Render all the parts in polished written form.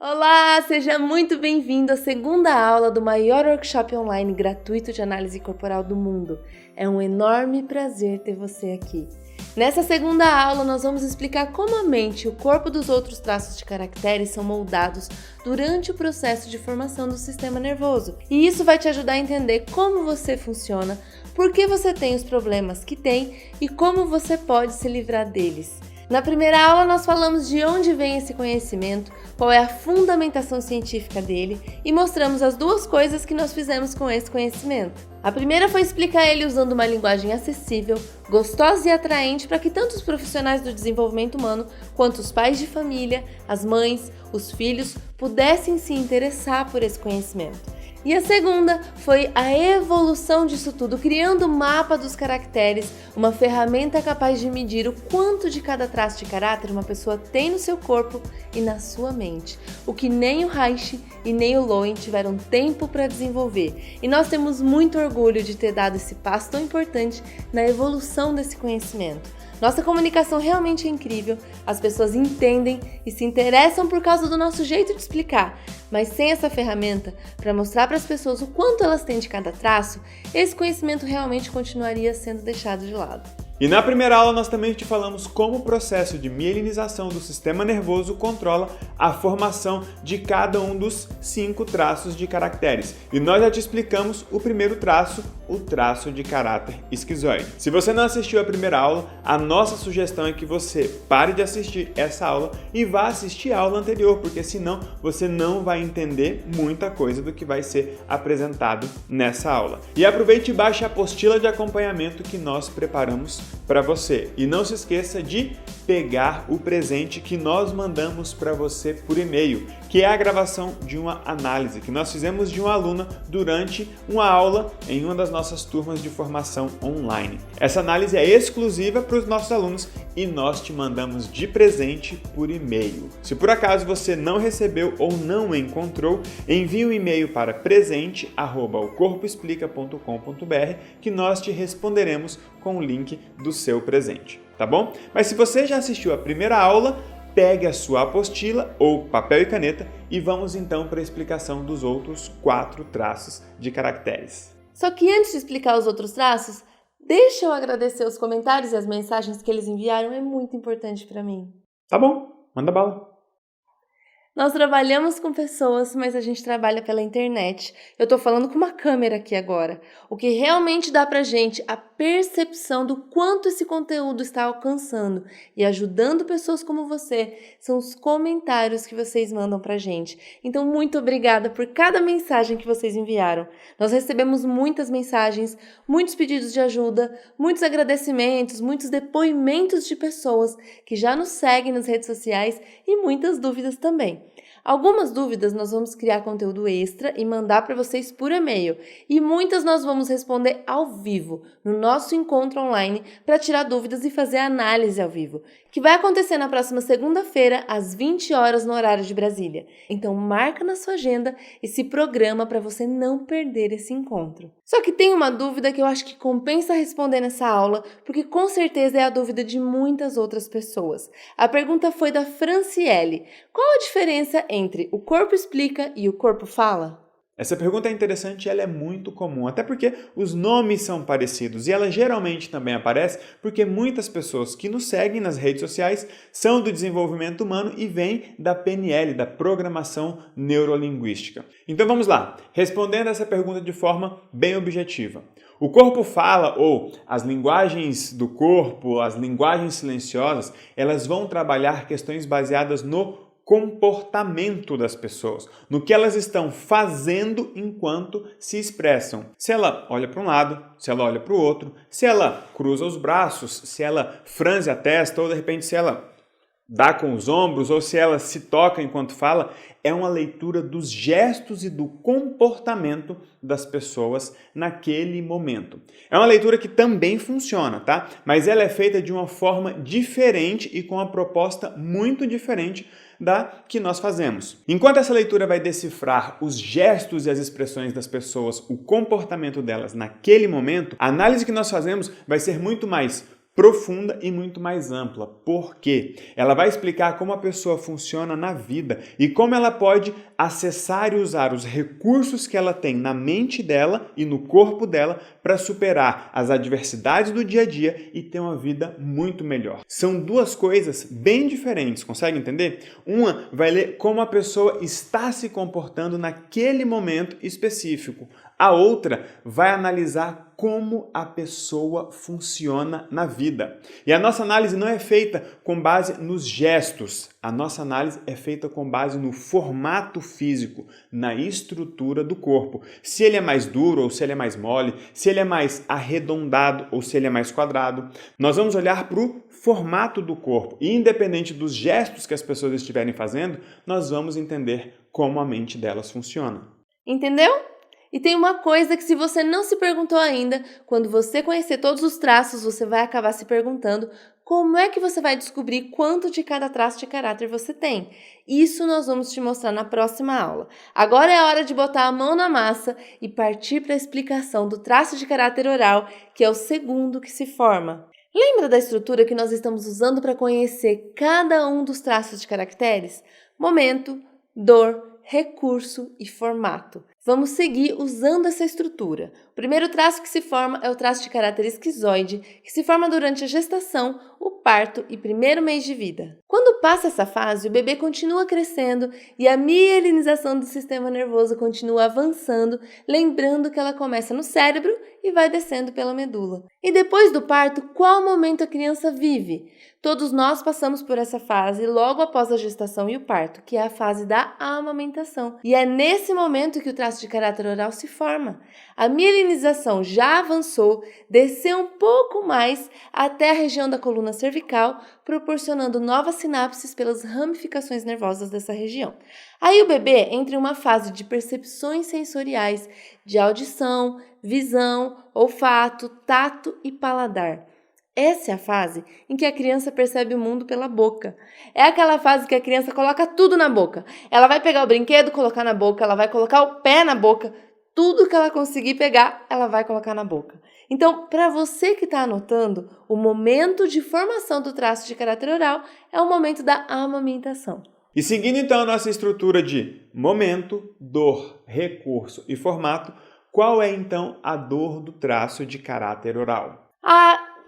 Olá, seja muito bem-vindo à segunda aula do maior workshop online gratuito de análise corporal do mundo. É um enorme prazer ter você aqui. Nessa segunda aula, nós vamos explicar como a mente e o corpo dos outros traços de caracteres são moldados durante o processo de formação do sistema nervoso. E isso vai te ajudar a entender como você funciona, por que você tem os problemas que tem e como você pode se livrar deles. Na primeira aula, nós falamos de onde vem esse conhecimento, qual é a fundamentação científica dele e mostramos as duas coisas que nós fizemos com esse conhecimento. A primeira foi explicar ele usando uma linguagem acessível, gostosa e atraente para que tanto os profissionais do desenvolvimento humano quanto os pais de família, as mães, os filhos pudessem se interessar por esse conhecimento. E a segunda foi a evolução disso tudo, criando o mapa dos caracteres, uma ferramenta capaz de medir o quanto de cada traço de caráter uma pessoa tem no seu corpo e na sua mente, o que nem o Reich e nem o Lowen tiveram tempo para desenvolver. E nós temos muito orgulho de ter dado esse passo tão importante na evolução desse conhecimento. Nossa comunicação realmente é incrível, as pessoas entendem e se interessam por causa do nosso jeito de explicar, mas sem essa ferramenta para mostrar para as pessoas o quanto elas têm de cada traço, esse conhecimento realmente continuaria sendo deixado de lado. E na primeira aula nós também te falamos como o processo de mielinização do sistema nervoso controla a formação de cada um dos 5 traços de caracteres. E nós já te explicamos o primeiro traço, o traço de caráter esquizoide. Se você não assistiu a primeira aula, a nossa sugestão é que você pare de assistir essa aula e vá assistir a aula anterior, porque senão você não vai entender muita coisa do que vai ser apresentado nessa aula. E aproveite e baixe a apostila de acompanhamento que nós preparamos para você. E não se esqueça de pegar o presente que nós mandamos para você por e-mail, que é a gravação de uma análise que nós fizemos de uma aluna durante uma aula em uma das nossas turmas de formação online. Essa análise é exclusiva para os nossos alunos e nós te mandamos de presente por e-mail. Se por acaso você não recebeu ou não encontrou, envie um e-mail para presente@ocorpoexplica.com.br que nós te responderemos com o link do seu presente, tá bom? Mas se você já assistiu a primeira aula, pegue a sua apostila ou papel e caneta e vamos então para a explicação dos outros 4 traços de caracteres. Só que antes de explicar os outros traços, deixa eu agradecer os comentários e as mensagens que eles enviaram, é muito importante para mim. Tá bom, manda bala. Nós trabalhamos com pessoas, mas a gente trabalha pela internet. Eu tô falando com uma câmera aqui agora. O que realmente dá pra gente a percepção do quanto esse conteúdo está alcançando e ajudando pessoas como você são os comentários que vocês mandam pra gente. Então, muito obrigada por cada mensagem que vocês enviaram. Nós recebemos muitas mensagens, muitos pedidos de ajuda, muitos agradecimentos, muitos depoimentos de pessoas que já nos seguem nas redes sociais e muitas dúvidas também. Algumas dúvidas nós vamos criar conteúdo extra e mandar para vocês por e-mail e muitas nós vamos responder ao vivo no nosso encontro online para tirar dúvidas e fazer análise ao vivo, que vai acontecer na próxima segunda-feira às 20 horas no horário de Brasília. Então marca na sua agenda e se programa para você não perder esse encontro. Só que tem uma dúvida que eu acho que compensa responder nessa aula, porque com certeza é a dúvida de muitas outras pessoas. A pergunta foi da Franciele. Qual a diferença entre o corpo explica e o corpo fala? Essa pergunta é interessante e ela é muito comum, até porque os nomes são parecidos e ela geralmente também aparece porque muitas pessoas que nos seguem nas redes sociais são do desenvolvimento humano e vêm da PNL, da Programação Neurolinguística. Então vamos lá, respondendo essa pergunta de forma bem objetiva. O corpo fala, ou as linguagens do corpo, as linguagens silenciosas, elas vão trabalhar questões baseadas no comportamento das pessoas, no que elas estão fazendo enquanto se expressam. Se ela olha para um lado, se ela olha para o outro, se ela cruza os braços, se ela franze a testa ou de repente se ela dá com os ombros ou se ela se toca enquanto fala, é uma leitura dos gestos e do comportamento das pessoas naquele momento. É uma leitura que também funciona, tá? Mas ela é feita de uma forma diferente e com uma proposta muito diferente da que nós fazemos. Enquanto essa leitura vai decifrar os gestos e as expressões das pessoas, o comportamento delas naquele momento, a análise que nós fazemos vai ser muito mais profunda e muito mais ampla. Por quê? Ela vai explicar como a pessoa funciona na vida e como ela pode acessar e usar os recursos que ela tem na mente dela e no corpo dela para superar as adversidades do dia a dia e ter uma vida muito melhor. São duas coisas bem diferentes, consegue entender? Uma vai ler como a pessoa está se comportando naquele momento específico. A outra vai analisar como a pessoa funciona na vida. E a nossa análise não é feita com base nos gestos. A nossa análise é feita com base no formato físico, na estrutura do corpo. Se ele é mais duro ou se ele é mais mole, se ele é mais arredondado ou se ele é mais quadrado. Nós vamos olhar para o formato do corpo. E independente dos gestos que as pessoas estiverem fazendo, nós vamos entender como a mente delas funciona. Entendeu? E tem uma coisa que, se você não se perguntou ainda, quando você conhecer todos os traços, você vai acabar se perguntando como é que você vai descobrir quanto de cada traço de caráter você tem. Isso nós vamos te mostrar na próxima aula. Agora é a hora de botar a mão na massa e partir para a explicação do traço de caráter oral, que é o segundo que se forma. Lembra da estrutura que nós estamos usando para conhecer cada um dos traços de caracteres? Momento, dor, recurso e formato. Vamos seguir usando essa estrutura. O primeiro traço que se forma é o traço de caráter esquizoide, que se forma durante a gestação, o parto e primeiro mês de vida. Quando passa essa fase, o bebê continua crescendo e a mielinização do sistema nervoso continua avançando, lembrando que ela começa no cérebro e vai descendo pela medula. E depois do parto, qual momento a criança vive? Todos nós passamos por essa fase logo após a gestação e o parto, que é a fase da amamentação. E é nesse momento que o traço de caráter oral se forma. A mielinização já avançou, desceu um pouco mais até a região da coluna cervical, proporcionando novas sinapses pelas ramificações nervosas dessa região. Aí o bebê entra em uma fase de percepções sensoriais, de audição, visão, olfato, tato e paladar. Essa é a fase em que a criança percebe o mundo pela boca. É aquela fase que a criança coloca tudo na boca. Ela vai pegar o brinquedo, colocar na boca, ela vai colocar o pé na boca. Tudo que ela conseguir pegar, ela vai colocar na boca. Então, para você que está anotando, o momento de formação do traço de caráter oral é o momento da amamentação. E seguindo então a nossa estrutura de momento, dor, recurso e formato, qual é então a dor do traço de caráter oral?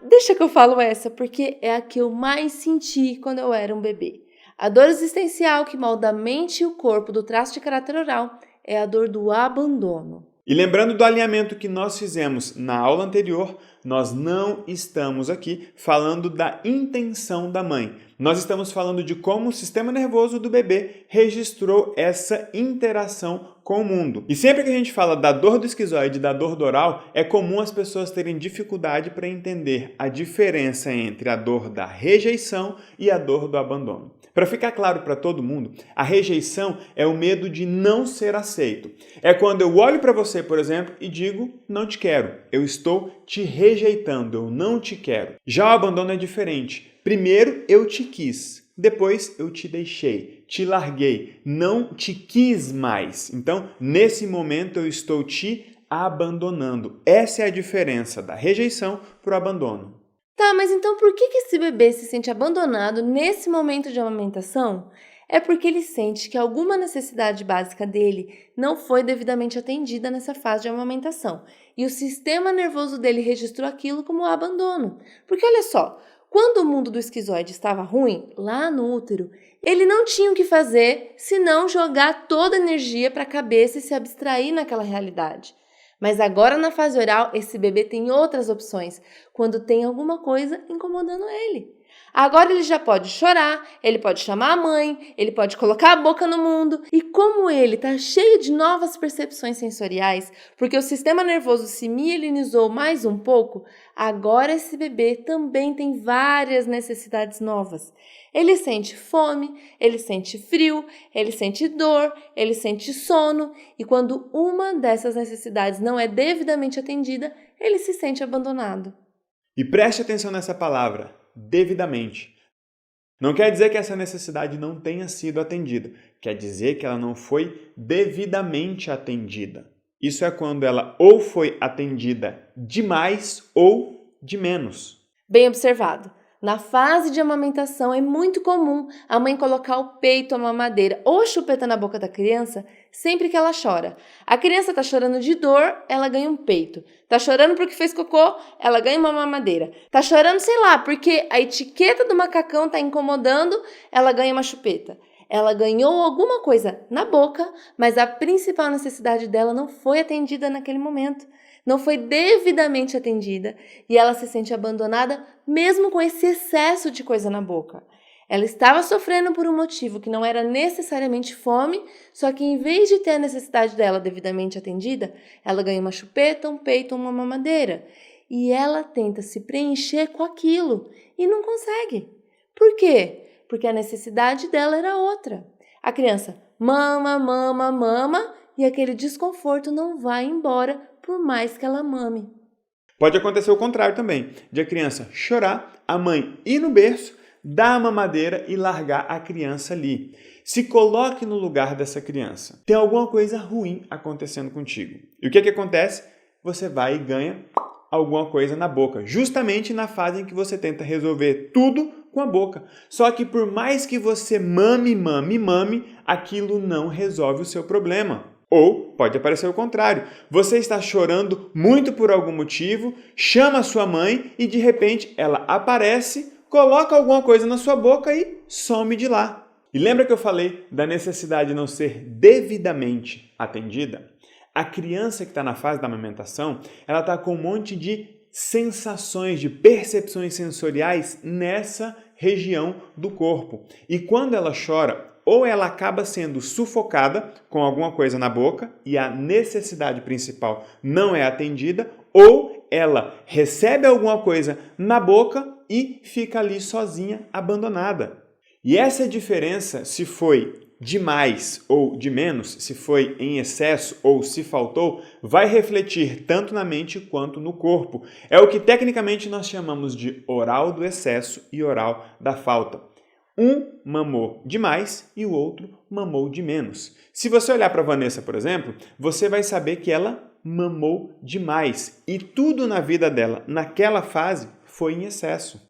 Deixa que eu falo essa, porque é a que eu mais senti quando eu era um bebê. A dor existencial que molda a mente e o corpo do traço de caráter oral é a dor do abandono. E lembrando do alinhamento que nós fizemos na aula anterior, nós não estamos aqui falando da intenção da mãe. Nós estamos falando de como o sistema nervoso do bebê registrou essa interação com o mundo. E sempre que a gente fala da dor do esquizoide e da dor do oral, é comum as pessoas terem dificuldade para entender a diferença entre a dor da rejeição e a dor do abandono. Para ficar claro para todo mundo, a rejeição é o medo de não ser aceito. É quando eu olho para você, por exemplo, e digo, não te quero. Eu estou te rejeitando, eu não te quero. Já o abandono é diferente. Primeiro eu te quis, depois eu te deixei, te larguei, não te quis mais. Então, nesse momento eu estou te abandonando. Essa é a diferença da rejeição para o abandono. Tá, mas então por que esse bebê se sente abandonado nesse momento de amamentação? É porque ele sente que alguma necessidade básica dele não foi devidamente atendida nessa fase de amamentação. E o sistema nervoso dele registrou aquilo como abandono. Porque olha só, quando o mundo do esquizoide estava ruim, lá no útero, ele não tinha o que fazer senão jogar toda a energia para a cabeça e se abstrair naquela realidade. Mas agora na fase oral, esse bebê tem outras opções, quando tem alguma coisa incomodando ele. Agora ele já pode chorar, ele pode chamar a mãe, ele pode colocar a boca no mundo. E como ele está cheio de novas percepções sensoriais, porque o sistema nervoso se mielinizou mais um pouco, agora esse bebê também tem várias necessidades novas. Ele sente fome, ele sente frio, ele sente dor, ele sente sono. E quando uma dessas necessidades não é devidamente atendida, ele se sente abandonado. E preste atenção nessa palavra, devidamente. Não quer dizer que essa necessidade não tenha sido atendida. Quer dizer que ela não foi devidamente atendida. Isso é quando ela ou foi atendida demais ou de menos. Bem observado. Na fase de amamentação é muito comum a mãe colocar o peito, a mamadeira ou a chupeta na boca da criança sempre que ela chora. A criança está chorando de dor, ela ganha um peito. Está chorando porque fez cocô, ela ganha uma mamadeira. Está chorando, sei lá, porque a etiqueta do macacão está incomodando, ela ganha uma chupeta. Ela ganhou alguma coisa na boca, mas a principal necessidade dela não foi atendida naquele momento. Não foi devidamente atendida e ela se sente abandonada mesmo com esse excesso de coisa na boca. Ela estava sofrendo por um motivo que não era necessariamente fome, só que em vez de ter a necessidade dela devidamente atendida, ela ganha uma chupeta, um peito ou uma mamadeira. E ela tenta se preencher com aquilo e não consegue. Por quê? Porque a necessidade dela era outra. A criança mama, mama, mama e aquele desconforto não vai embora por mais que ela mame. Pode acontecer o contrário também, de a criança chorar, a mãe ir no berço, dar a mamadeira e largar a criança ali. Se coloque no lugar dessa criança. Tem alguma coisa ruim acontecendo contigo. E o que acontece? Você vai e ganha alguma coisa na boca, justamente na fase em que você tenta resolver tudo com a boca. Só que por mais que você mame, aquilo não resolve o seu problema. Ou pode aparecer o contrário. Você está chorando muito por algum motivo, chama a sua mãe e de repente ela aparece, coloca alguma coisa na sua boca e some de lá. E lembra que eu falei da necessidade de não ser devidamente atendida? A criança que está na fase da amamentação, ela está com um monte de sensações, de percepções sensoriais nessa região do corpo. E quando ela chora, ou ela acaba sendo sufocada com alguma coisa na boca e a necessidade principal não é atendida, ou ela recebe alguma coisa na boca e fica ali sozinha, abandonada. E essa diferença, se foi de mais ou de menos, se foi em excesso ou se faltou, vai refletir tanto na mente quanto no corpo. É o que tecnicamente nós chamamos de oral do excesso e oral da falta. Um mamou demais e o outro mamou de menos. Se você olhar para a Vanessa, por exemplo, você vai saber que ela mamou demais e tudo na vida dela, naquela fase, foi em excesso.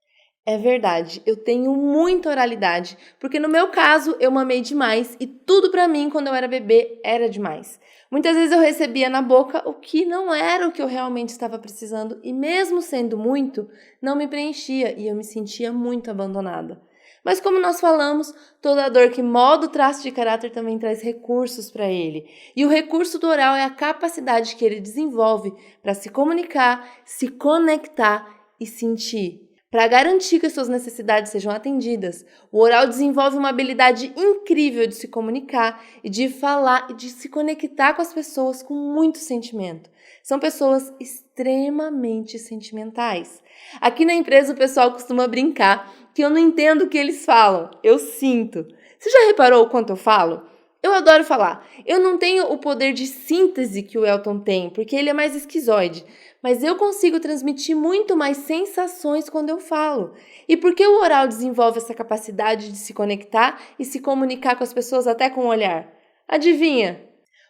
É verdade, eu tenho muita oralidade, porque no meu caso eu mamei demais e tudo pra mim quando eu era bebê era demais. Muitas vezes eu recebia na boca o que não era o que eu realmente estava precisando e mesmo sendo muito, não me preenchia e eu me sentia muito abandonada. Mas como nós falamos, toda dor que molda o traço de caráter também traz recursos para ele. E o recurso do oral é a capacidade que ele desenvolve para se comunicar, se conectar e sentir. Para garantir que as suas necessidades sejam atendidas, o oral desenvolve uma habilidade incrível de se comunicar e de falar e de se conectar com as pessoas com muito sentimento. São pessoas extremamente sentimentais. Aqui na empresa o pessoal costuma brincar que eu não entendo o que eles falam, eu sinto. Você já reparou o quanto eu falo? Eu adoro falar. Eu não tenho o poder de síntese que o Elton tem, porque ele é mais esquizoide. Mas eu consigo transmitir muito mais sensações quando eu falo. E por que o oral desenvolve essa capacidade de se conectar e se comunicar com as pessoas até com o olhar? Adivinha?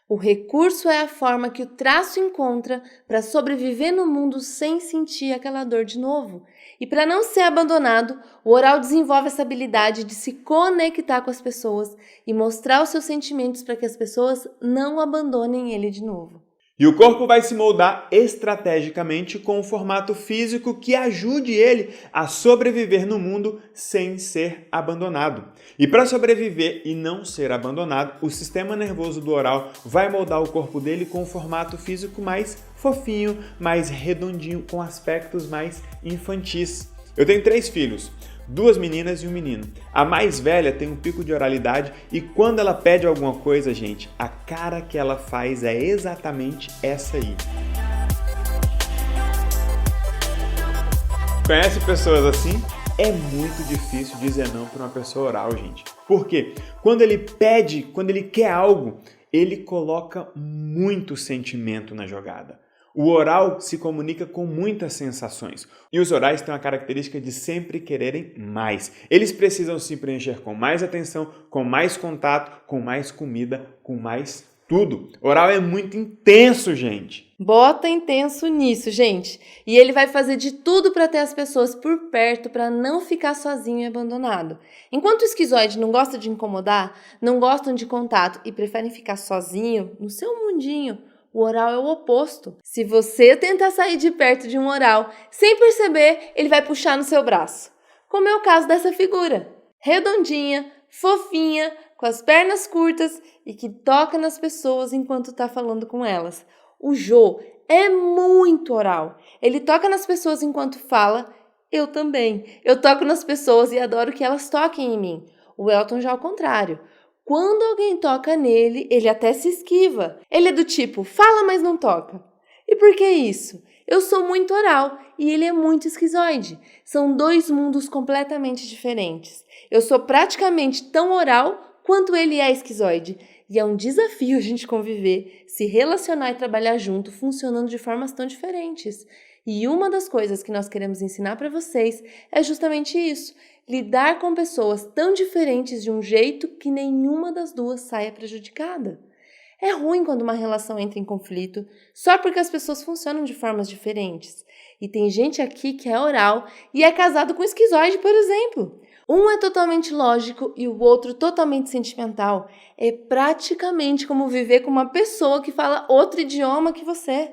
O recurso é a forma que o traço encontra para sobreviver no mundo sem sentir aquela dor de novo. E para não ser abandonado, o oral desenvolve essa habilidade de se conectar com as pessoas e mostrar os seus sentimentos para que as pessoas não abandonem ele de novo. E o corpo vai se moldar estrategicamente com um formato físico que ajude ele a sobreviver no mundo sem ser abandonado. E para sobreviver e não ser abandonado, o sistema nervoso do oral vai moldar o corpo dele com um formato físico mais fofinho, mais redondinho, com aspectos mais infantis. Eu tenho 3 filhos. 2 meninas e um menino. A mais velha tem um pico de oralidade e quando ela pede alguma coisa, gente, a cara que ela faz é exatamente essa aí. Conhece pessoas assim? É muito difícil dizer não para uma pessoa oral, gente. Por quê? Quando ele pede, quando ele quer algo, ele coloca muito sentimento na jogada. O oral se comunica com muitas sensações e os orais têm a característica de sempre quererem mais. Eles precisam se preencher com mais atenção, com mais contato, com mais comida, com mais tudo. Oral é muito intenso, gente. Bota intenso nisso, gente. E ele vai fazer de tudo para ter as pessoas por perto, para não ficar sozinho e abandonado. Enquanto o esquizoide não gosta de incomodar, não gostam de contato e preferem ficar sozinho, no seu mundinho, o oral é o oposto. Se você tentar sair de perto de um oral, sem perceber, ele vai puxar no seu braço. Como é o caso dessa figura. Redondinha, fofinha, com as pernas curtas e que toca nas pessoas enquanto está falando com elas. O Jô é muito oral. Ele toca nas pessoas enquanto fala. Eu também. Eu toco nas pessoas e adoro que elas toquem em mim. O Elton já ao contrário. Quando alguém toca nele, ele até se esquiva. Ele é do tipo, fala, mas não toca. E por que isso? Eu sou muito oral e ele é muito esquizoide. São dois mundos completamente diferentes. Eu sou praticamente tão oral quanto ele é esquizoide. E é um desafio a gente conviver, se relacionar e trabalhar junto, funcionando de formas tão diferentes. E uma das coisas que nós queremos ensinar para vocês é justamente isso. Lidar com pessoas tão diferentes de um jeito que nenhuma das duas saia prejudicada. É ruim quando uma relação entra em conflito só porque as pessoas funcionam de formas diferentes. E tem gente aqui que é oral e é casado com esquizoide, por exemplo. Um é totalmente lógico e o outro totalmente sentimental. É praticamente como viver com uma pessoa que fala outro idioma que você.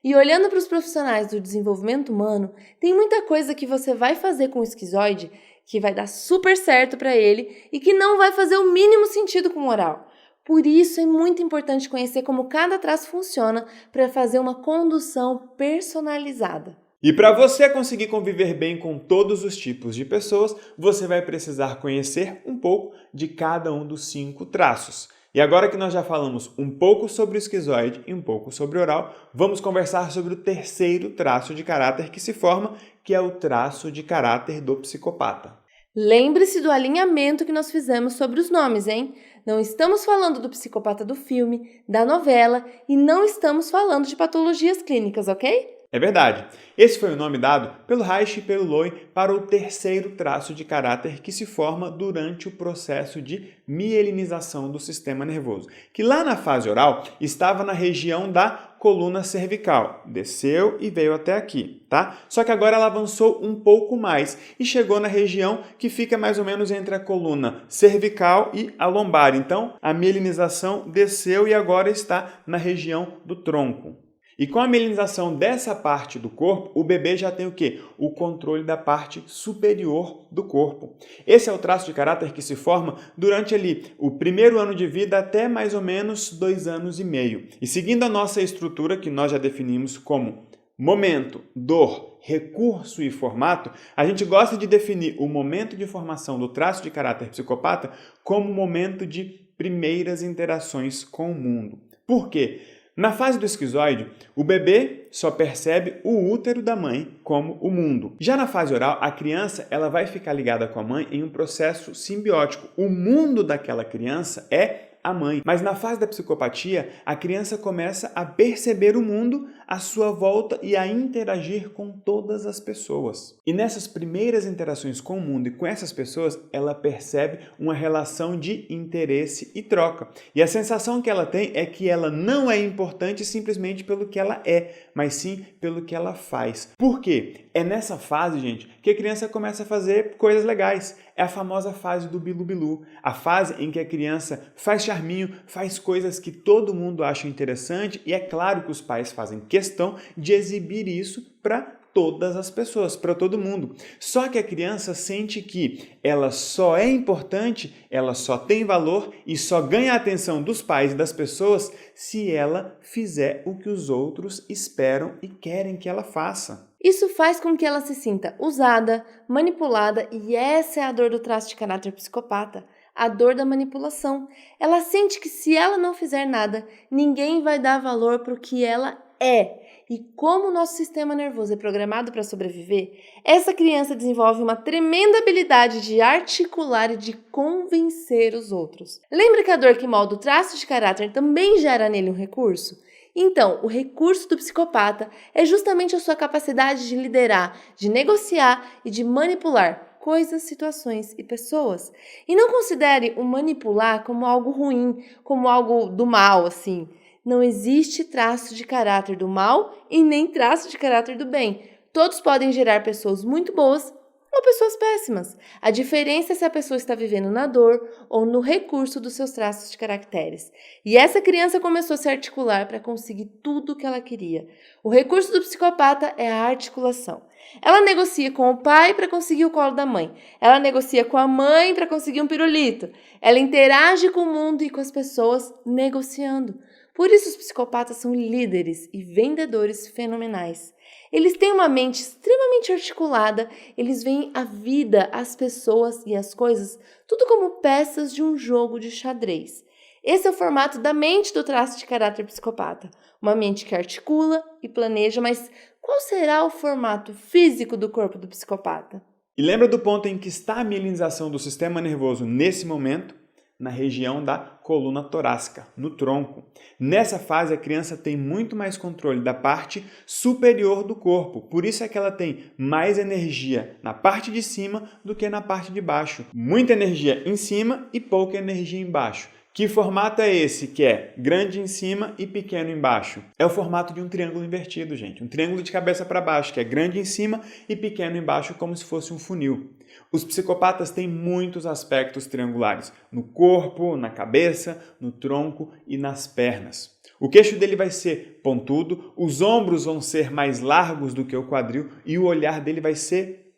E olhando para os profissionais do desenvolvimento humano, tem muita coisa que você vai fazer com o esquizoide que vai dar super certo para ele e que não vai fazer o mínimo sentido com o oral. Por isso é muito importante conhecer como cada traço funciona para fazer uma condução personalizada. E para você conseguir conviver bem com todos os tipos de pessoas, você vai precisar conhecer um pouco de cada um dos 5 traços. E agora que nós já falamos um pouco sobre o esquizoide e um pouco sobre o oral, vamos conversar sobre o terceiro traço de caráter que se forma, que é o traço de caráter do psicopata. Lembre-se do alinhamento que nós fizemos sobre os nomes, hein? Não estamos falando do psicopata do filme, da novela e não estamos falando de patologias clínicas, ok? É verdade. Esse foi o nome dado pelo Reich e pelo Loy para o terceiro traço de caráter que se forma durante o processo de mielinização do sistema nervoso, que lá na fase oral estava na região da coluna cervical, desceu e veio até aqui, tá? Só que agora ela avançou um pouco mais e chegou na região que fica mais ou menos entre a coluna cervical e a lombar. Então, a mielinização desceu e agora está na região do tronco. E com a mielinização dessa parte do corpo, o bebê já tem o quê? O controle da parte superior do corpo. Esse é o traço de caráter que se forma durante ali o primeiro ano de vida até mais ou menos 2 anos e meio. E seguindo a nossa estrutura, que nós já definimos como momento, dor, recurso e formato, a gente gosta de definir o momento de formação do traço de caráter psicopata como o momento de primeiras interações com o mundo. Por quê? Na fase do esquizoide, o bebê só percebe o útero da mãe como o mundo. Já na fase oral, a criança ela vai ficar ligada com a mãe em um processo simbiótico. O mundo daquela criança é a mãe. Mas na fase da psicopatia, a criança começa a perceber o mundo à sua volta e a interagir com todas as pessoas. E nessas primeiras interações com o mundo e com essas pessoas, ela percebe uma relação de interesse e troca. E a sensação que ela tem é que ela não é importante simplesmente pelo que ela é, mas sim pelo que ela faz. Por quê? É nessa fase, gente, que a criança começa a fazer coisas legais. É a famosa fase do bilu-bilu, a fase em que a criança faz charminho, faz coisas que todo mundo acha interessante e é claro que os pais fazem questão de exibir isso para todas as pessoas, para todo mundo. Só que a criança sente que ela só é importante, ela só tem valor e só ganha a atenção dos pais e das pessoas se ela fizer o que os outros esperam e querem que ela faça. Isso faz com que ela se sinta usada, manipulada e essa é a dor do traço de caráter psicopata, a dor da manipulação. Ela sente que se ela não fizer nada, ninguém vai dar valor para o que ela é. E como o nosso sistema nervoso é programado para sobreviver, essa criança desenvolve uma tremenda habilidade de articular e de convencer os outros. Lembra que a dor que molda o traço de caráter também gera nele um recurso? Então, o recurso do psicopata é justamente a sua capacidade de liderar, de negociar e de manipular. coisas, situações e pessoas. E não considere o manipular como algo ruim, como algo do mal, assim. Não existe traço de caráter do mal e nem traço de caráter do bem. Todos podem gerar pessoas muito boas ou pessoas péssimas. A diferença é se a pessoa está vivendo na dor ou no recurso dos seus traços de caracteres. E essa criança começou a se articular para conseguir tudo o que ela queria. O recurso do psicopata é a articulação. Ela negocia com o pai para conseguir o colo da mãe. Ela negocia com a mãe para conseguir um pirulito. Ela interage com o mundo e com as pessoas negociando. Por isso os psicopatas são líderes e vendedores fenomenais. Eles têm uma mente extremamente articulada, eles veem a vida, as pessoas e as coisas, tudo como peças de um jogo de xadrez. Esse é o formato da mente do traço de caráter psicopata. Uma mente que articula e planeja, mas qual será o formato físico do corpo do psicopata? E lembra do ponto em que está a mielinização do sistema nervoso nesse momento? Na região da coluna torácica, no tronco. Nessa fase, a criança tem muito mais controle da parte superior do corpo, por isso é que ela tem mais energia na parte de cima do que na parte de baixo. Muita energia em cima e pouca energia embaixo. Que formato é esse que é grande em cima e pequeno embaixo? É o formato de um triângulo invertido, gente. Um triângulo de cabeça para baixo, que é grande em cima e pequeno embaixo, como se fosse um funil. Os psicopatas têm muitos aspectos triangulares, no corpo, na cabeça, no tronco e nas pernas. O queixo dele vai ser pontudo, os ombros vão ser mais largos do que o quadril e o olhar dele vai ser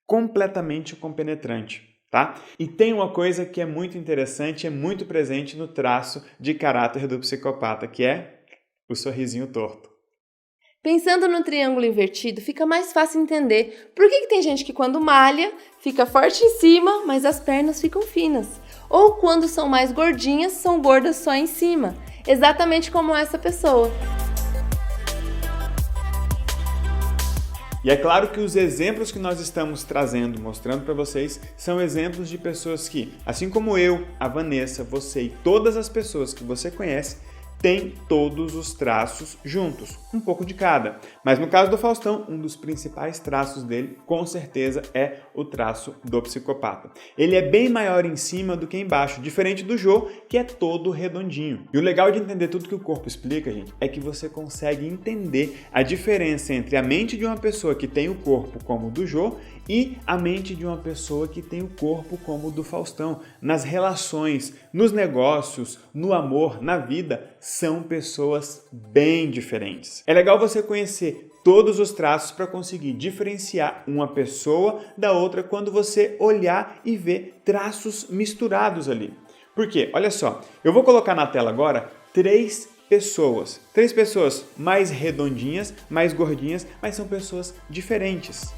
completamente compenetrante. Tá? E tem uma coisa que é muito interessante, é muito presente no traço de caráter do psicopata, que é o sorrisinho torto. Pensando no triângulo invertido, fica mais fácil entender por que tem gente que quando malha fica forte em cima, mas as pernas ficam finas. Ou quando são mais gordinhas, são gordas só em cima. Exatamente como essa pessoa. E é claro que os exemplos que nós estamos trazendo, mostrando para vocês, são exemplos de pessoas que, assim como eu, a Vanessa, você e todas as pessoas que você conhece, têm todos os traços juntos, um pouco de cada. Mas no caso do Faustão, um dos principais traços dele, com certeza, é o traço do psicopata. Ele é bem maior em cima do que embaixo, diferente do Jô, que é todo redondinho. E o legal de entender tudo que o corpo explica, gente, é que você consegue entender a diferença entre a mente de uma pessoa que tem o corpo como o do Jô e a mente de uma pessoa que tem o corpo como o do Faustão. Nas relações, nos negócios, no amor, na vida, são pessoas bem diferentes. É legal você conhecer todos os traços para conseguir diferenciar uma pessoa da outra quando você olhar e ver traços misturados ali. Por quê? Olha só, eu vou colocar na tela agora três pessoas mais redondinhas, mais gordinhas, mas são pessoas diferentes.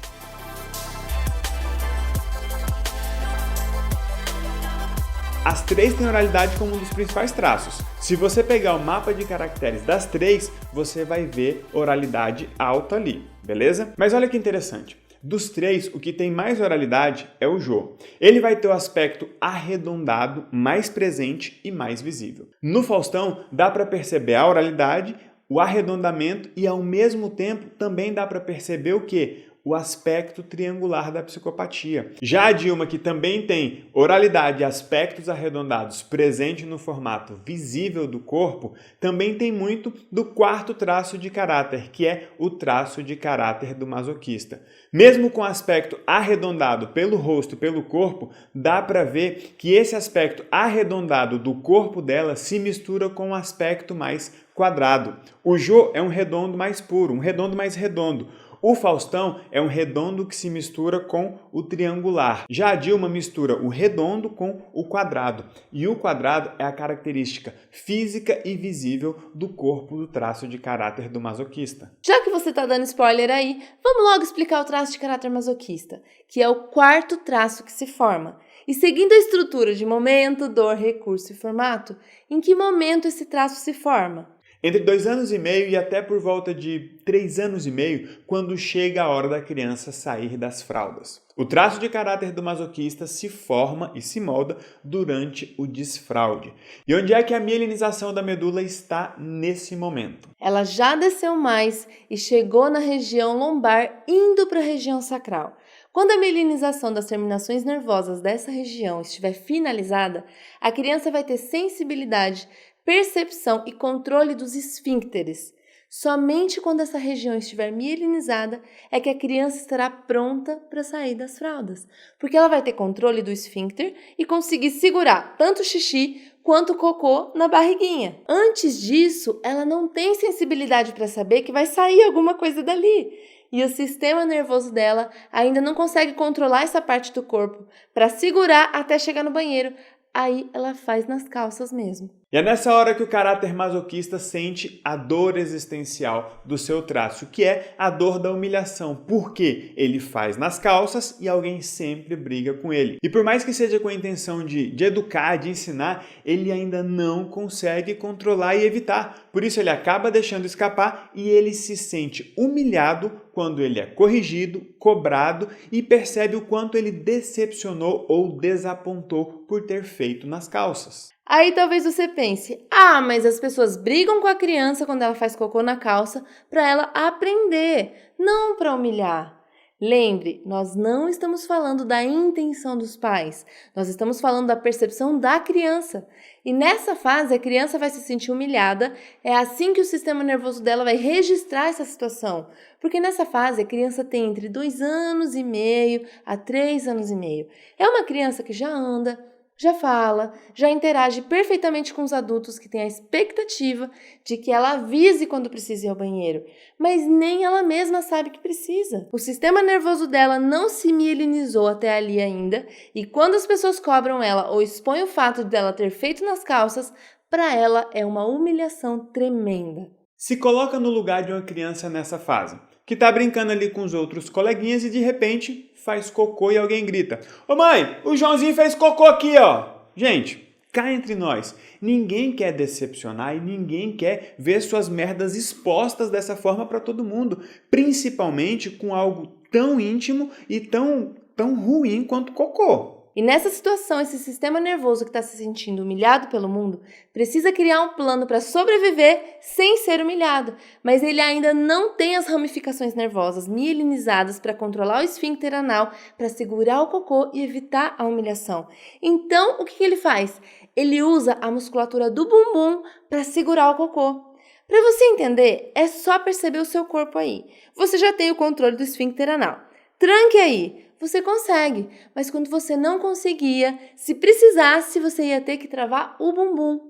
As três têm oralidade como um dos principais traços. Se você pegar o mapa de caracteres das três, você vai ver oralidade alta ali, beleza? Mas olha que interessante. Dos três, o que tem mais oralidade é o Jô. Ele vai ter o aspecto arredondado, mais presente e mais visível. No Faustão, dá para perceber a oralidade, o arredondamento e, ao mesmo tempo, também dá para perceber o quê? O aspecto triangular da psicopatia. Já a Dilma, que também tem oralidade e aspectos arredondados presente no formato visível do corpo, também tem muito do quarto traço de caráter, que é o traço de caráter do masoquista. Mesmo com aspecto arredondado pelo rosto e pelo corpo, dá para ver que esse aspecto arredondado do corpo dela se mistura com um aspecto mais quadrado. O Jô é um redondo mais puro, um redondo mais redondo. O Faustão é um redondo que se mistura com o triangular. Já a Dilma mistura o redondo com o quadrado. E o quadrado é a característica física e visível do corpo do traço de caráter do masoquista. Já que você está dando spoiler aí, vamos logo explicar o traço de caráter masoquista, que é o quarto traço que se forma. E seguindo a estrutura de momento, dor, recurso e formato, em que momento esse traço se forma? Entre 2 anos e meio e até por volta de 3 anos e meio, quando chega a hora da criança sair das fraldas. O traço de caráter do masoquista se forma e se molda durante o desfraude. E onde é que a mielinização da medula está nesse momento? Ela já desceu mais e chegou na região lombar, indo para a região sacral. Quando a mielinização das terminações nervosas dessa região estiver finalizada, a criança vai ter sensibilidade, percepção e controle dos esfíncteres. Somente quando essa região estiver mielinizada é que a criança estará pronta para sair das fraldas, porque ela vai ter controle do esfíncter e conseguir segurar tanto o xixi quanto o cocô na barriguinha. Antes disso, ela não tem sensibilidade para saber que vai sair alguma coisa dali. E o sistema nervoso dela ainda não consegue controlar essa parte do corpo para segurar até chegar no banheiro. Aí ela faz nas calças mesmo. E é nessa hora que o caráter masoquista sente a dor existencial do seu traço, que é a dor da humilhação, porque ele faz nas calças e alguém sempre briga com ele. E por mais que seja com a intenção de educar, de ensinar, ele ainda não consegue controlar e evitar. Por isso ele acaba deixando escapar e ele se sente humilhado quando ele é corrigido, cobrado e percebe o quanto ele decepcionou ou desapontou por ter feito nas calças. Aí talvez você pense, mas as pessoas brigam com a criança quando ela faz cocô na calça para ela aprender, não para humilhar. Lembre, nós não estamos falando da intenção dos pais, nós estamos falando da percepção da criança. E nessa fase a criança vai se sentir humilhada, é assim que o sistema nervoso dela vai registrar essa situação. Porque nessa fase a criança tem entre 2 anos e meio a 3 anos e meio. É uma criança que já anda, já fala, já interage perfeitamente com os adultos, que têm a expectativa de que ela avise quando precisa ir ao banheiro, mas nem ela mesma sabe que precisa. O sistema nervoso dela não se mielinizou até ali ainda, e quando as pessoas cobram ela ou expõem o fato dela ter feito nas calças, para ela é uma humilhação tremenda. Se coloca no lugar de uma criança nessa fase, que está brincando ali com os outros coleguinhas e de repente faz cocô e alguém grita: "Ô mãe, o Joãozinho fez cocô aqui, ó!" Gente, cá entre nós, ninguém quer decepcionar e ninguém quer ver suas merdas expostas dessa forma para todo mundo, principalmente com algo tão íntimo e tão ruim quanto cocô. E nessa situação, esse sistema nervoso que está se sentindo humilhado pelo mundo precisa criar um plano para sobreviver sem ser humilhado, mas ele ainda não tem as ramificações nervosas mielinizadas para controlar o esfíncter anal, para segurar o cocô e evitar a humilhação. Então, o que ele faz? Ele usa a musculatura do bumbum para segurar o cocô. Para você entender, é só perceber o seu corpo aí. Você já tem o controle do esfíncter anal. Tranque aí! Você consegue, mas quando você não conseguia, se precisasse, você ia ter que travar o bumbum.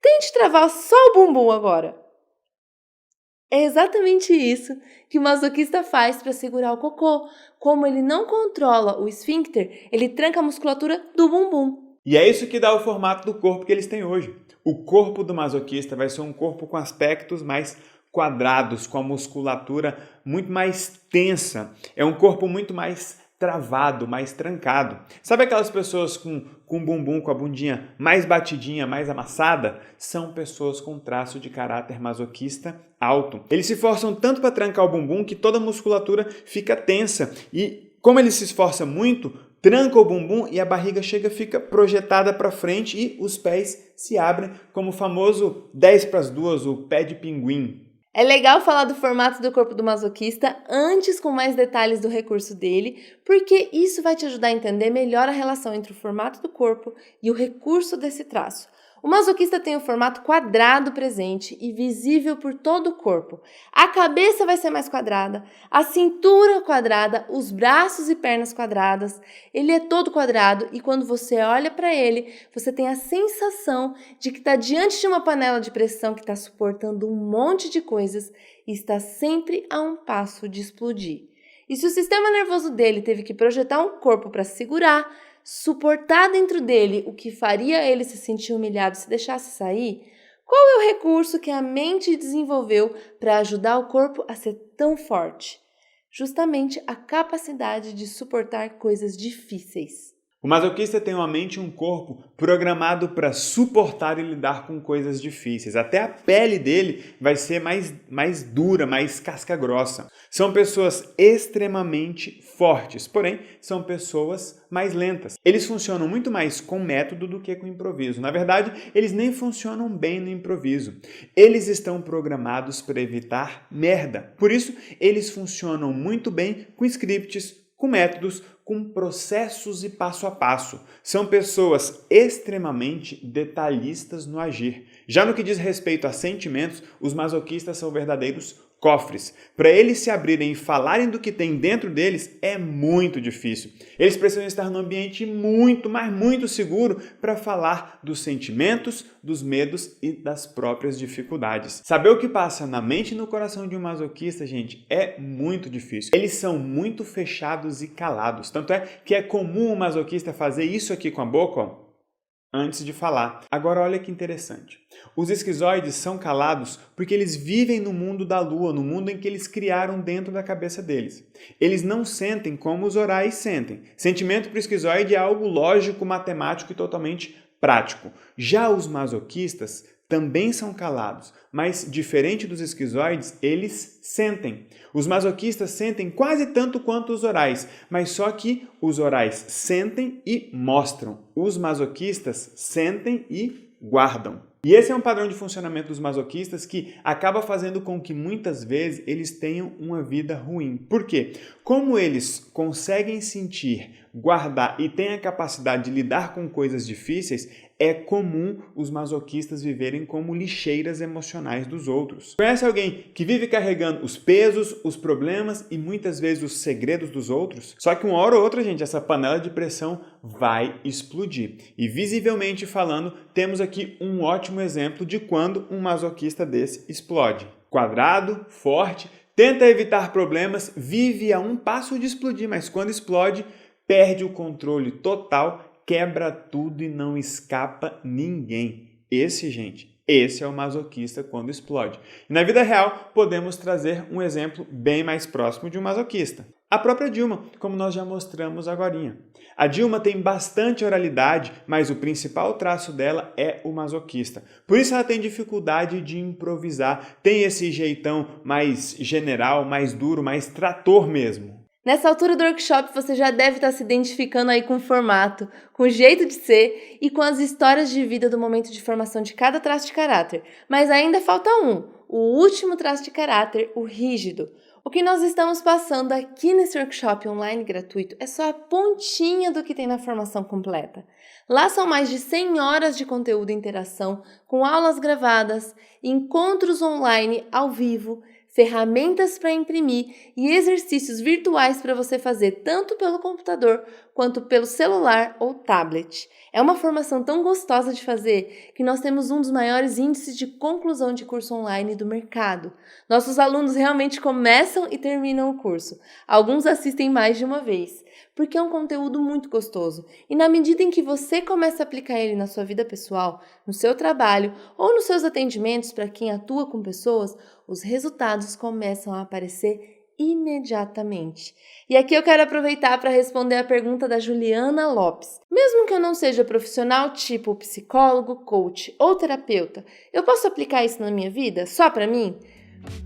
Tente travar só o bumbum agora. É exatamente isso que o masoquista faz para segurar o cocô. Como ele não controla o esfíncter, ele tranca a musculatura do bumbum. E é isso que dá o formato do corpo que eles têm hoje. O corpo do masoquista vai ser um corpo com aspectos mais quadrados, com a musculatura muito mais tensa. É um corpo muito mais travado, mais trancado. Sabe aquelas pessoas com o bumbum, com a bundinha mais batidinha, mais amassada? São pessoas com traço de caráter masoquista alto. Eles se esforçam tanto para trancar o bumbum que toda a musculatura fica tensa. E como ele se esforça muito, tranca o bumbum e a barriga fica projetada para frente e os pés se abrem, como o famoso 10 para as 2, o pé de pinguim. É legal falar do formato do corpo do masoquista antes, com mais detalhes do recurso dele, porque isso vai te ajudar a entender melhor a relação entre o formato do corpo e o recurso desse traço. O masoquista tem o formato quadrado presente e visível por todo o corpo. A cabeça vai ser mais quadrada, a cintura quadrada, os braços e pernas quadradas. Ele é todo quadrado e quando você olha para ele, você tem a sensação de que está diante de uma panela de pressão que está suportando um monte de coisas e está sempre a um passo de explodir. E se o sistema nervoso dele teve que projetar um corpo para segurar, suportar dentro dele o que faria ele se sentir humilhado se deixasse sair, qual é o recurso que a mente desenvolveu para ajudar o corpo a ser tão forte? Justamente a capacidade de suportar coisas difíceis. O masoquista tem uma mente e um corpo programado para suportar e lidar com coisas difíceis. Até a pele dele vai ser mais dura, mais casca grossa. São pessoas extremamente fortes, porém são pessoas mais lentas. Eles funcionam muito mais com método do que com improviso. Na verdade, eles nem funcionam bem no improviso. Eles estão programados para evitar merda. Por isso, eles funcionam muito bem com scripts, com métodos, com processos e passo a passo. São pessoas extremamente detalhistas no agir. Já no que diz respeito a sentimentos, os masoquistas são verdadeiros cofres. Para eles se abrirem e falarem do que tem dentro deles é muito difícil. Eles precisam estar num ambiente muito, mas muito seguro para falar dos sentimentos, dos medos e das próprias dificuldades. Saber o que passa na mente e no coração de um masoquista, gente, é muito difícil. Eles são muito fechados e calados. Tanto é que é comum o masoquista fazer isso aqui com a boca, ó, antes de falar. Agora olha que interessante. Os esquizoides são calados porque eles vivem no mundo da lua, no mundo em que eles criaram dentro da cabeça deles. Eles não sentem como os orais sentem. Sentimento para o esquizoide é algo lógico, matemático e totalmente prático. Já os masoquistas também são calados, mas diferente dos esquizoides, eles sentem. Os masoquistas sentem quase tanto quanto os orais, mas só que os orais sentem e mostram. Os masoquistas sentem e guardam. E esse é um padrão de funcionamento dos masoquistas que acaba fazendo com que muitas vezes eles tenham uma vida ruim. Por quê? Como eles conseguem sentir, guardar e têm a capacidade de lidar com coisas difíceis, é comum os masoquistas viverem como lixeiras emocionais dos outros. Conhece alguém que vive carregando os pesos, os problemas e muitas vezes os segredos dos outros? Só que uma hora ou outra, gente, essa panela de pressão vai explodir. E visivelmente falando, temos aqui um ótimo exemplo de quando um masoquista desse explode. Quadrado, forte, tenta evitar problemas, vive a um passo de explodir, mas quando explode, perde o controle total, quebra tudo e não escapa ninguém. Esse é o masoquista quando explode. E na vida real, podemos trazer um exemplo bem mais próximo de um masoquista. A própria Dilma, como nós já mostramos agorinha. A Dilma tem bastante oralidade, mas o principal traço dela é o masoquista. Por isso ela tem dificuldade de improvisar, tem esse jeitão mais general, mais duro, mais trator mesmo. Nessa altura do workshop, você já deve estar se identificando aí com o formato, com o jeito de ser e com as histórias de vida do momento de formação de cada traço de caráter. Mas ainda falta o último traço de caráter, o rígido. O que nós estamos passando aqui nesse workshop online gratuito é só a pontinha do que tem na formação completa. Lá são mais de 100 horas de conteúdo e interação, com aulas gravadas, encontros online ao vivo, ferramentas para imprimir e exercícios virtuais para você fazer tanto pelo computador quanto pelo celular ou tablet. É uma formação tão gostosa de fazer que nós temos um dos maiores índices de conclusão de curso online do mercado. Nossos alunos realmente começam e terminam o curso. Alguns assistem mais de uma vez, porque é um conteúdo muito gostoso. E na medida em que você começa a aplicar ele na sua vida pessoal, no seu trabalho ou nos seus atendimentos para quem atua com pessoas, os resultados começam a aparecer imediatamente. E aqui eu quero aproveitar para responder a pergunta da Juliana Lopes. Mesmo que eu não seja profissional tipo psicólogo, coach ou terapeuta, eu posso aplicar isso na minha vida só para mim?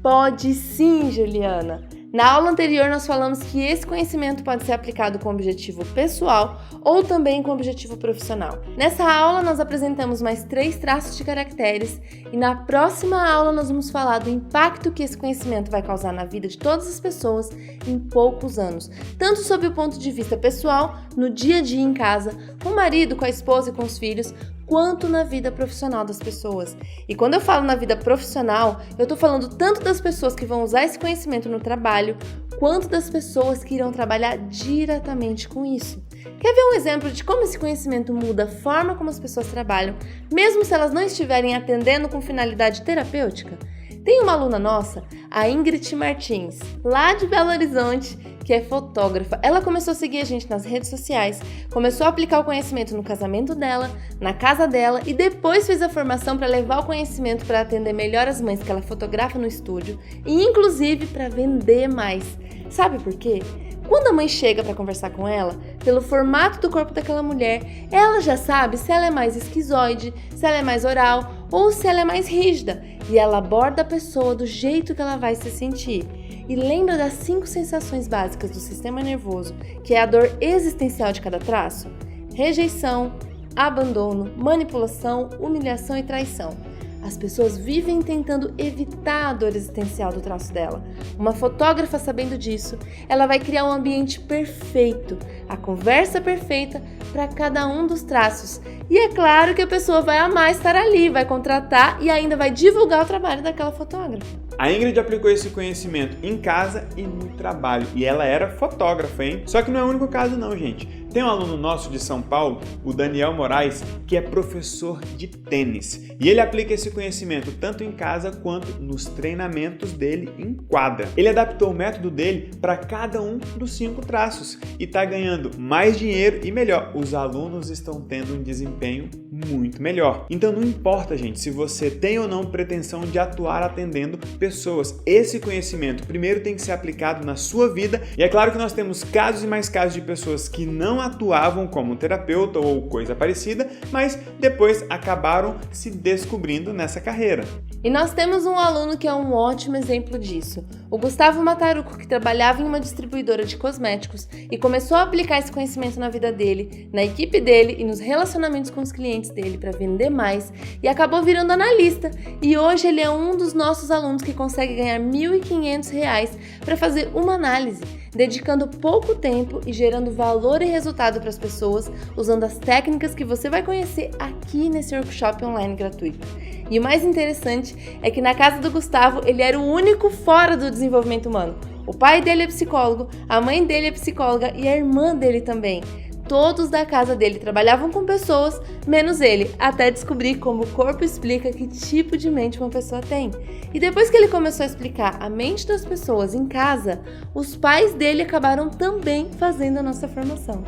Pode sim, Juliana! Na aula anterior, nós falamos que esse conhecimento pode ser aplicado com objetivo pessoal ou também com objetivo profissional. Nessa aula, nós apresentamos mais 3 traços de caracteres e na próxima aula nós vamos falar do impacto que esse conhecimento vai causar na vida de todas as pessoas em poucos anos, tanto sob o ponto de vista pessoal, no dia a dia em casa, com o marido, com a esposa e com os filhos, quanto na vida profissional das pessoas. E quando eu falo na vida profissional, eu estou falando tanto das pessoas que vão usar esse conhecimento no trabalho, quanto das pessoas que irão trabalhar diretamente com isso. Quer ver um exemplo de como esse conhecimento muda a forma como as pessoas trabalham, mesmo se elas não estiverem atendendo com finalidade terapêutica? Tem uma aluna nossa, a Ingrid Martins, lá de Belo Horizonte, que é fotógrafa. Ela começou a seguir a gente nas redes sociais, começou a aplicar o conhecimento no casamento dela, na casa dela e depois fez a formação para levar o conhecimento para atender melhor as mães que ela fotografa no estúdio e inclusive para vender mais. Sabe por quê? Quando a mãe chega para conversar com ela, pelo formato do corpo daquela mulher, ela já sabe se ela é mais esquizoide, se ela é mais oral ou se ela é mais rígida. E ela aborda a pessoa do jeito que ela vai se sentir. E lembra das 5 sensações básicas do sistema nervoso, que é a dor existencial de cada traço? Rejeição, abandono, manipulação, humilhação e traição. As pessoas vivem tentando evitar a dor existencial do traço dela. Uma fotógrafa, sabendo disso, ela vai criar um ambiente perfeito, a conversa perfeita para cada um dos traços. E é claro que a pessoa vai amar estar ali, vai contratar e ainda vai divulgar o trabalho daquela fotógrafa. A Ingrid aplicou esse conhecimento em casa e no trabalho, e ela era fotógrafa, hein? Só que não é o único caso não, gente. Tem um aluno nosso de São Paulo, o Daniel Moraes, que é professor de tênis, e ele aplica esse conhecimento tanto em casa quanto nos treinamentos dele em quadra. Ele adaptou o método dele para cada um dos 5 traços e está ganhando mais dinheiro e melhor, os alunos estão tendo um desempenho muito melhor. Então não importa, gente, se você tem ou não pretensão de atuar atendendo pessoas. Esse conhecimento primeiro tem que ser aplicado na sua vida e é claro que nós temos casos e mais casos de pessoas que não atuavam como terapeuta ou coisa parecida, mas depois acabaram se descobrindo nessa carreira. E nós temos um aluno que é um ótimo exemplo disso. O Gustavo Mataruco, que trabalhava em uma distribuidora de cosméticos e começou a aplicar esse conhecimento na vida dele, na equipe dele e nos relacionamentos com os clientes dele para vender mais e acabou virando analista. E hoje ele é um dos nossos alunos que consegue ganhar R$ 1.500 para fazer uma análise, dedicando pouco tempo e gerando valor e resultado para as pessoas, usando as técnicas que você vai conhecer aqui nesse workshop online gratuito. E o mais interessante é que na casa do Gustavo ele era o único fora do desenvolvimento humano. O pai dele é psicólogo, a mãe dele é psicóloga e a irmã dele também. Todos da casa dele trabalhavam com pessoas, menos ele, até descobrir como o corpo explica que tipo de mente uma pessoa tem. E depois que ele começou a explicar a mente das pessoas em casa, os pais dele acabaram também fazendo a nossa formação.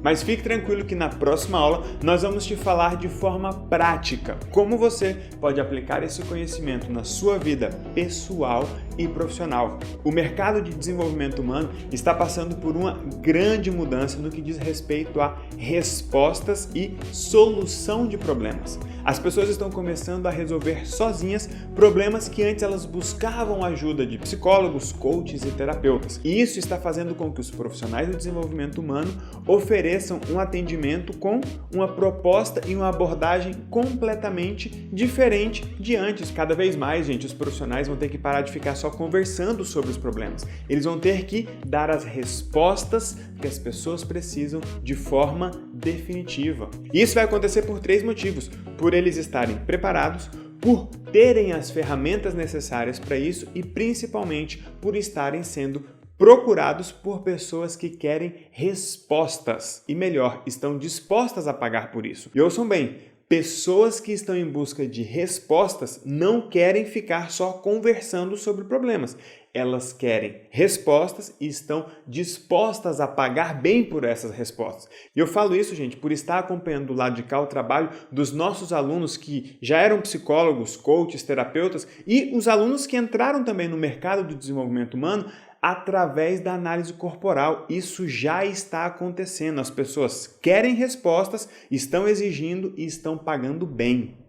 Mas fique tranquilo que na próxima aula nós vamos te falar de forma prática como você pode aplicar esse conhecimento na sua vida pessoal e profissional. O mercado de desenvolvimento humano está passando por uma grande mudança no que diz respeito a respostas e solução de problemas. As pessoas estão começando a resolver sozinhas problemas que antes elas buscavam ajuda de psicólogos, coaches e terapeutas. E isso está fazendo com que os profissionais do desenvolvimento humano ofereçam um atendimento com uma proposta e uma abordagem completamente diferente de antes. Cada vez mais, gente, os profissionais vão ter que parar de ficar só conversando sobre os problemas. Eles vão ter que dar as respostas que as pessoas precisam de forma definitiva. E isso vai acontecer por 3 motivos. Por eles estarem preparados, por terem as ferramentas necessárias para isso e principalmente por estarem sendo procurados por pessoas que querem respostas e melhor, estão dispostas a pagar por isso. E ouçam bem, pessoas que estão em busca de respostas não querem ficar só conversando sobre problemas. Elas querem respostas e estão dispostas a pagar bem por essas respostas. E eu falo isso, gente, por estar acompanhando do lado de cá o trabalho dos nossos alunos que já eram psicólogos, coaches, terapeutas e os alunos que entraram também no mercado do desenvolvimento humano através da análise corporal. Isso já está acontecendo. As pessoas querem respostas, estão exigindo e estão pagando bem.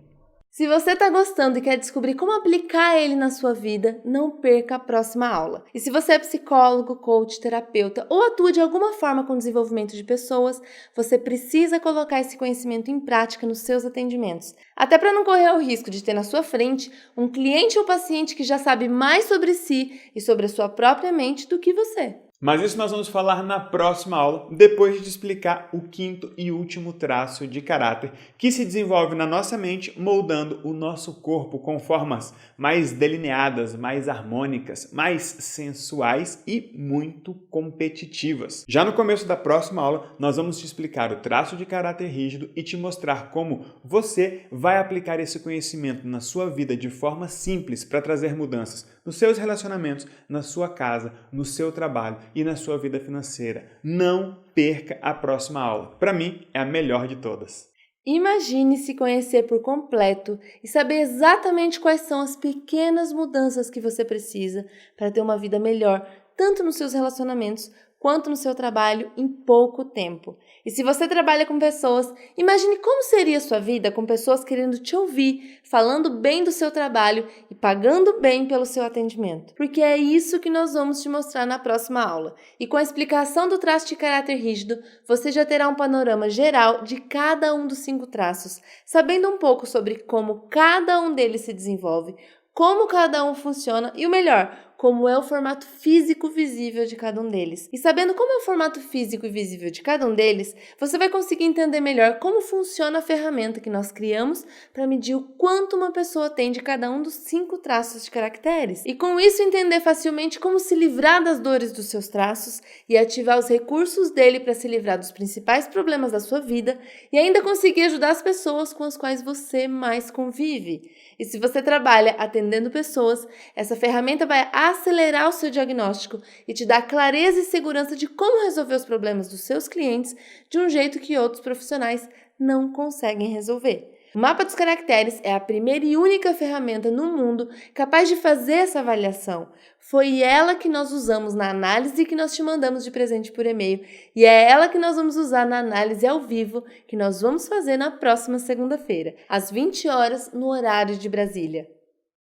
Se você está gostando e quer descobrir como aplicar ele na sua vida, não perca a próxima aula. E se você é psicólogo, coach, terapeuta ou atua de alguma forma com o desenvolvimento de pessoas, você precisa colocar esse conhecimento em prática nos seus atendimentos. Até para não correr o risco de ter na sua frente um cliente ou paciente que já sabe mais sobre si e sobre a sua própria mente do que você. Mas isso nós vamos falar na próxima aula, depois de te explicar o 5º e último traço de caráter que se desenvolve na nossa mente, moldando o nosso corpo com formas mais delineadas, mais harmônicas, mais sensuais e muito competitivas. Já no começo da próxima aula, nós vamos te explicar o traço de caráter rígido e te mostrar como você vai aplicar esse conhecimento na sua vida de forma simples para trazer mudanças nos seus relacionamentos, na sua casa, no seu trabalho e na sua vida financeira. Não perca a próxima aula. Para mim, é a melhor de todas. Imagine se conhecer por completo e saber exatamente quais são as pequenas mudanças que você precisa para ter uma vida melhor, tanto nos seus relacionamentos quanto no seu trabalho em pouco tempo. E se você trabalha com pessoas, imagine como seria a sua vida com pessoas querendo te ouvir, falando bem do seu trabalho e pagando bem pelo seu atendimento. Porque é isso que nós vamos te mostrar na próxima aula. E com a explicação do traço de caráter rígido, você já terá um panorama geral de cada um dos 5 traços, sabendo um pouco sobre como cada um deles se desenvolve, como cada um funciona e o melhor, como é o formato físico visível de cada um deles. E sabendo como é o formato físico e visível de cada um deles, você vai conseguir entender melhor como funciona a ferramenta que nós criamos para medir o quanto uma pessoa tem de cada um dos 5 traços de caracteres. E com isso entender facilmente como se livrar das dores dos seus traços e ativar os recursos dele para se livrar dos principais problemas da sua vida e ainda conseguir ajudar as pessoas com as quais você mais convive. E se você trabalha atendendo pessoas, essa ferramenta vai acelerar o seu diagnóstico e te dar clareza e segurança de como resolver os problemas dos seus clientes de um jeito que outros profissionais não conseguem resolver. O mapa dos caracteres é a primeira e única ferramenta no mundo capaz de fazer essa avaliação. Foi ela que nós usamos na análise que nós te mandamos de presente por e-mail e é ela que nós vamos usar na análise ao vivo que nós vamos fazer na próxima segunda-feira, às 20 horas no horário de Brasília.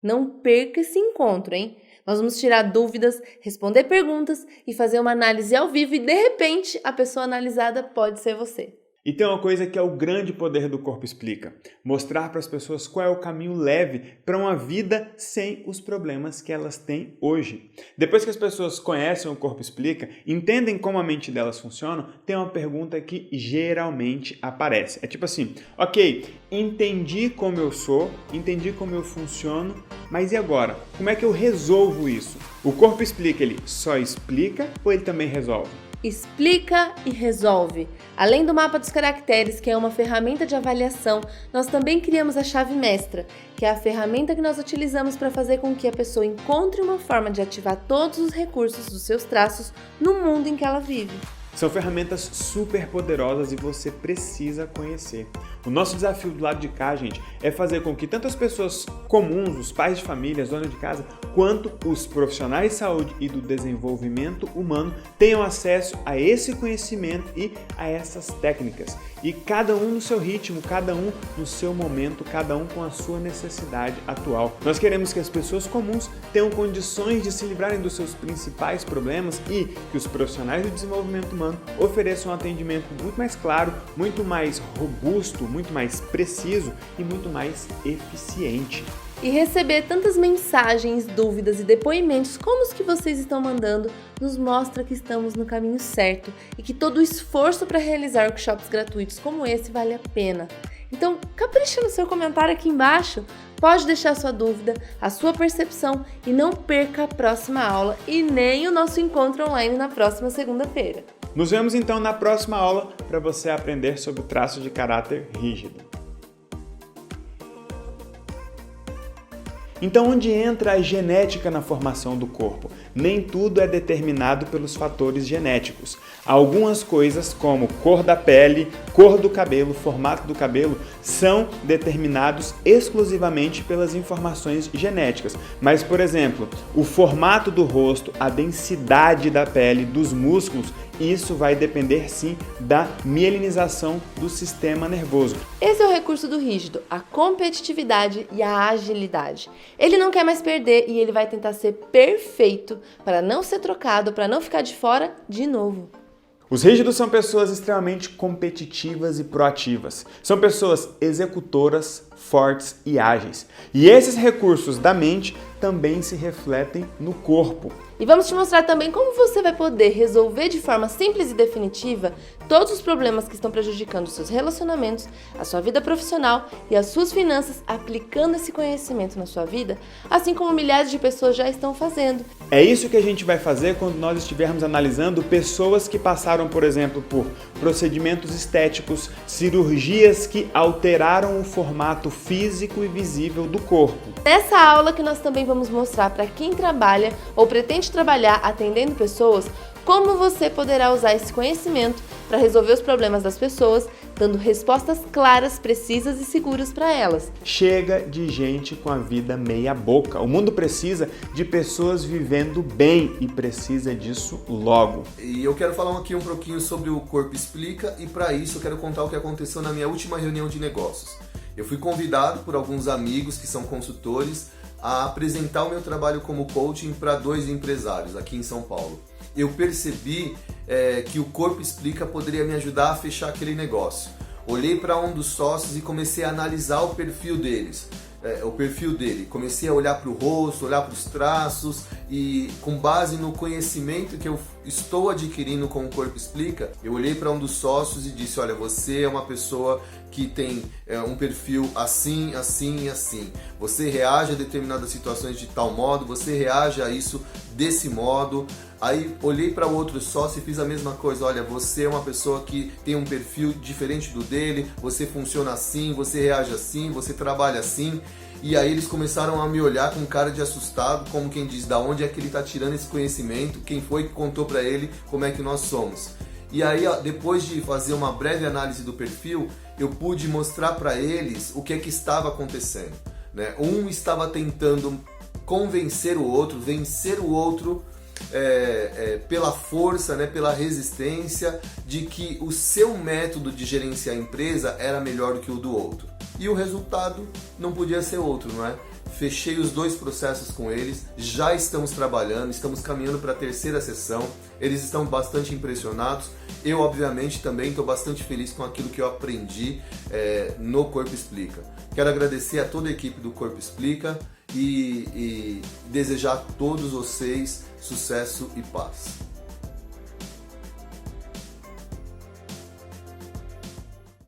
Não perca esse encontro, hein? Nós vamos tirar dúvidas, responder perguntas e fazer uma análise ao vivo e, de repente, a pessoa analisada pode ser você. E tem uma coisa que é o grande poder do Corpo Explica: mostrar para as pessoas qual é o caminho leve para uma vida sem os problemas que elas têm hoje. Depois que as pessoas conhecem o Corpo Explica, entendem como a mente delas funciona, tem uma pergunta que geralmente aparece. É tipo assim: ok, entendi como eu sou, entendi como eu funciono, mas e agora? Como é que eu resolvo isso? O Corpo Explica, ele só explica ou ele também resolve? Explica e resolve. Além do mapa dos caracteres, que é uma ferramenta de avaliação, nós também criamos a chave mestra, que é a ferramenta que nós utilizamos para fazer com que a pessoa encontre uma forma de ativar todos os recursos dos seus traços no mundo em que ela vive. São ferramentas super poderosas e você precisa conhecer. O nosso desafio do lado de cá, gente, é fazer com que tanto as pessoas comuns, os pais de família, as donas de casa, quanto os profissionais de saúde e do desenvolvimento humano tenham acesso a esse conhecimento e a essas técnicas. E cada um no seu ritmo, cada um no seu momento, cada um com a sua necessidade atual. Nós queremos que as pessoas comuns tenham condições de se livrarem dos seus principais problemas e que os profissionais do desenvolvimento humano ofereçam um atendimento muito mais claro, muito mais robusto, muito mais preciso e muito mais eficiente. E receber tantas mensagens, dúvidas e depoimentos como os que vocês estão mandando nos mostra que estamos no caminho certo e que todo o esforço para realizar workshops gratuitos como esse vale a pena. Então, capricha no seu comentário aqui embaixo, pode deixar sua dúvida, a sua percepção e não perca a próxima aula e nem o nosso encontro online na próxima segunda-feira. Nos vemos então na próxima aula para você aprender sobre o traço de caráter rígido. Então, onde entra a genética na formação do corpo? Nem tudo é determinado pelos fatores genéticos. Algumas coisas, como cor da pele, cor do cabelo, formato do cabelo, são determinados exclusivamente pelas informações genéticas. Mas, por exemplo, o formato do rosto, a densidade da pele, dos músculos, isso vai depender sim da mielinização do sistema nervoso. Esse é o recurso do rígido, a competitividade e a agilidade. Ele não quer mais perder e ele vai tentar ser perfeito para não ser trocado, para não ficar de fora de novo. Os rígidos são pessoas extremamente competitivas e proativas. São pessoas executoras, fortes e ágeis. E esses recursos da mente também se refletem no corpo. E vamos te mostrar também como você vai poder resolver de forma simples e definitiva todos os problemas que estão prejudicando os seus relacionamentos, a sua vida profissional e as suas finanças aplicando esse conhecimento na sua vida, assim como milhares de pessoas já estão fazendo. É isso que a gente vai fazer quando nós estivermos analisando pessoas que passaram, por exemplo, por procedimentos estéticos, cirurgias que alteraram o formato físico e visível do corpo. Nessa aula que nós também vamos mostrar para quem trabalha ou pretende trabalhar atendendo pessoas, como você poderá usar esse conhecimento para resolver os problemas das pessoas, dando respostas claras, precisas e seguras para elas. Chega de gente com a vida meia boca. O mundo precisa de pessoas vivendo bem e precisa disso logo. E eu quero falar aqui um pouquinho sobre o Corpo Explica e para isso eu quero contar o que aconteceu na minha última reunião de negócios. Eu fui convidado por alguns amigos que são consultores a apresentar o meu trabalho como coaching para 2 empresários aqui em São Paulo. Eu percebi que o Corpo Explica poderia me ajudar a fechar aquele negócio. Olhei para um dos sócios e comecei a analisar o perfil deles. O perfil dele. Comecei a olhar para o rosto, olhar para os traços e com base no conhecimento que eu estou adquirindo com o Corpo Explica, eu olhei para um dos sócios e disse, olha, você é uma pessoa que tem um perfil assim, assim e assim. Você reage a determinadas situações de tal modo, você reage a isso desse modo. Aí olhei para o outro sócio e fiz a mesma coisa. Olha, você é uma pessoa que tem um perfil diferente do dele, você funciona assim, você reage assim, você trabalha assim. E aí eles começaram a me olhar com cara de assustado, como quem diz, da onde é que ele está tirando esse conhecimento, quem foi que contou para ele como é que nós somos. E aí, depois de fazer uma breve análise do perfil, eu pude mostrar para eles o que é que estava acontecendo, né? Um estava tentando convencer o outro, vencer o outro pela força, né, pela resistência de que o seu método de gerenciar a empresa era melhor do que o do outro. E o resultado não podia ser outro, não é? Fechei os 2 processos com eles, já estamos trabalhando, estamos caminhando para a 3ª sessão, eles estão bastante impressionados. Eu, obviamente, também estou bastante feliz com aquilo que eu aprendi no Corpo Explica. Quero agradecer a toda a equipe do Corpo Explica e desejar a todos vocês sucesso e paz.